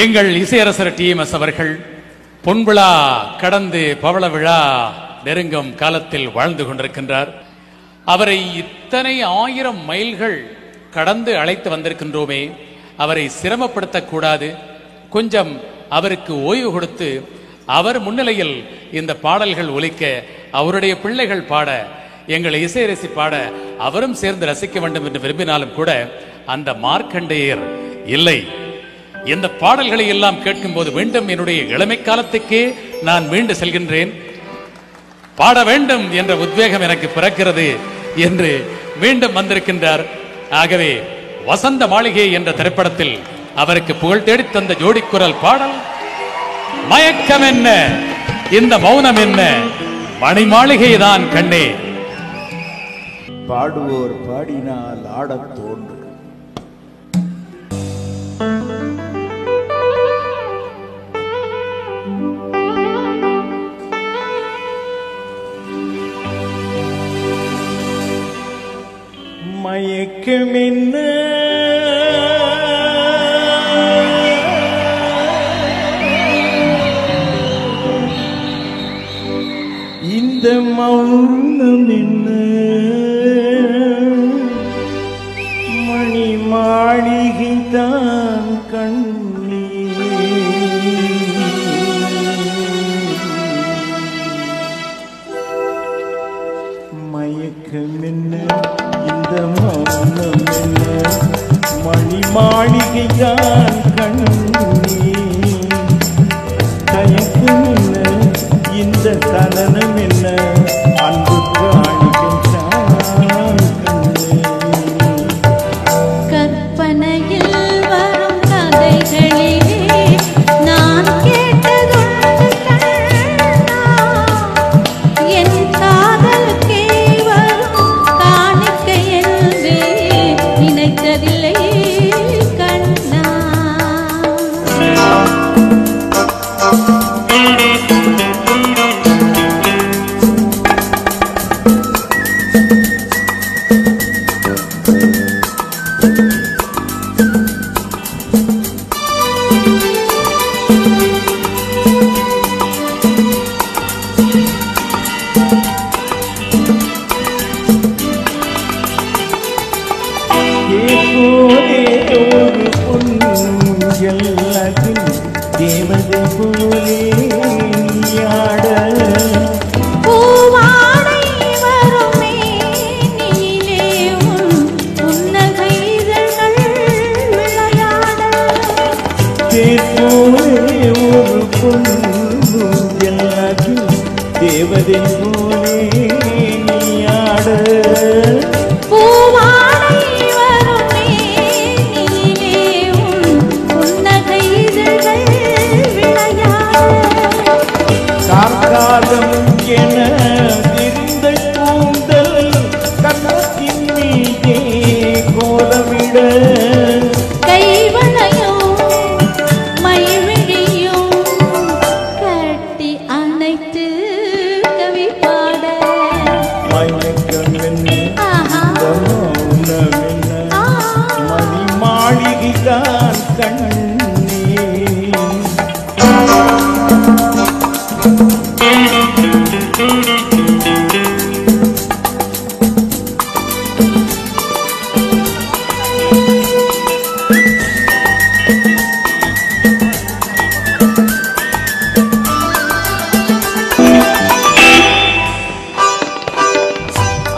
எங்கள் இசையரசர் டிஎம்எஸ் அவர்கள் பொன்விழா கடந்து பவள விழா நெருங்கும் காலத்தில் வாழ்ந்து கொண்டிருக்கின்றார். அவரை இத்தனை 1000 மைல்கள் கடந்து அழைத்து வந்திருக்கின்றோமே, அவரை சிரமப்படுத்தக்கூடாது, கொஞ்சம் அவருக்கு ஓய்வு கொடுத்து அவர் முன்னிலையில் இந்த பாடல்கள் ஒலிக்க, அவருடைய பிள்ளைகள் பாட, எங்கள் இசையரசி பாட அவரும் சேர்ந்து ரசிக்க வேண்டும் என்று விரும்பினாலும் கூட அந்த மார்க்கண்டேயர் இல்லை. இந்த பாடல்களை எல்லாம் கேட்கும் போது மீண்டும் என்னுடைய இளமை காலத்துக்கே நான் மீண்டு செல்கின்றேன், பாட வேண்டும் என்ற உத்வேகம் எனக்கு பிறக்கிறது என்று மீண்டும் வந்திருக்கின்றார். ஆகவே வசந்த மாளிகை என்ற திரைப்படத்தில் அவருக்கு புகழ் தேடி தந்த ஜோடிக்குரல் பாடல் மயக்கம் என்ன, இந்த மௌனம் என்ன, மணி மாளிகை தான் கண்ணே. பாடுவோர் பாடினால் ஆடத் தோன்றும். மயக்கம் என்ன, இந்த மௌனம் என்ன, மணி மாளிகை தான் கண்ணே. மயக்கம் என்ன, இந்த மௌனம் என்ன, மணி மாளிகை தான் கண்ணே. தயக்கம் என்ன, இந்த சலனம் என்ன, அன்பு காணிக்கின்றான் கண்ணே. கற்பனையில் வரும் கதைகளிலே நான் கேட்டதுண்டு கண்ணா, என் காதலுக்கே வரும் காணிக்கை என்று நினைத்ததில்லை கண்ணா. தேவதை போலே நீயாட, பூவாடை வரும் மேனியிலே உன் புன்னகை இதழ்கள் விளையாட, தேர்போலே ஒரு பொண்ணு எல்லாத்தில் தேவதை போலே நீயாட. காலம் என விரிந்த கூந்தல் கண்ணத்தின் மீதே கோலமிட, கைவளையும் மைவிழியும் கட்டி அணைத்து கவி பாட. மயக்கம் என்ன, இந்த மௌனம் என்ன, மணி மாளிகை தான் கண்ணே.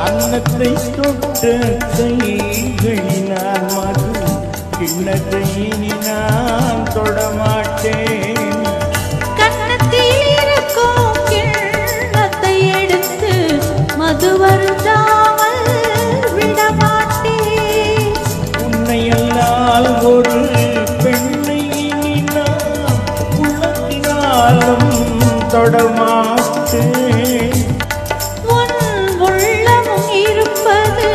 அன்னத்தை தொட்ட கைகளினால் மது கிண்ணத்தை இனி நான் தொடமாட்டேன். கண்ணத்தில் இருக்கும் கிண்ணத்தை எடுத்து மது வருந்தாமல் விடமாட்டேன். உன்னை அல்லால் ஒரு பெண்ணை இனி நான் உள்ளத்தினாலும் தொடமாட்டேன். இருப்பது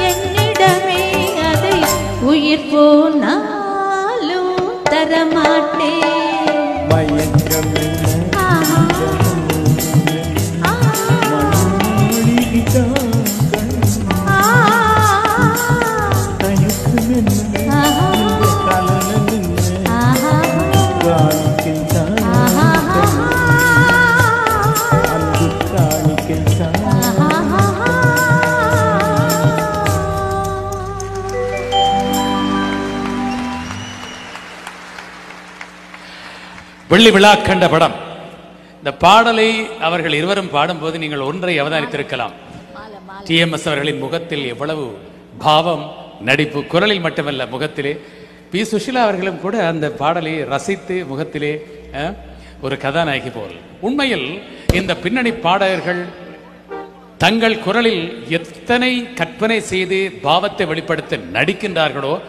என்னிடமே, அதை உயிர் போனாலும் தரமாட்டேன். மயக்கம் ஆஹா வெள்ளி விழா கண்ட படம். இந்த பாடலை அவர்கள் இருவரும் பாடும்போது நீங்கள் ஒன்றை அவதானித்திருக்கலாம். TMS அவர்களின் முகத்தில் எவ்வளவு பாவம், நடிப்பு, குரலில் மட்டுமல்ல முகத்திலே. பி. சுஷீலா அவர்களும் கூட அந்த பாடலை ரசித்து முகத்திலே ஒரு கதாநாயகி போல். உண்மையில் இந்த பின்னணி பாடகர்கள் தங்கள் குரலில் எத்தனை கற்பனை செய்து பாவத்தை வெளிப்படுத்த நடிக்கின்றார்களோ,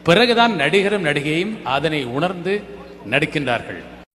பிறகுதான் நடிகரும் நடிகையும் அதனை உணர்ந்து நடிக்கின்றார்கள்.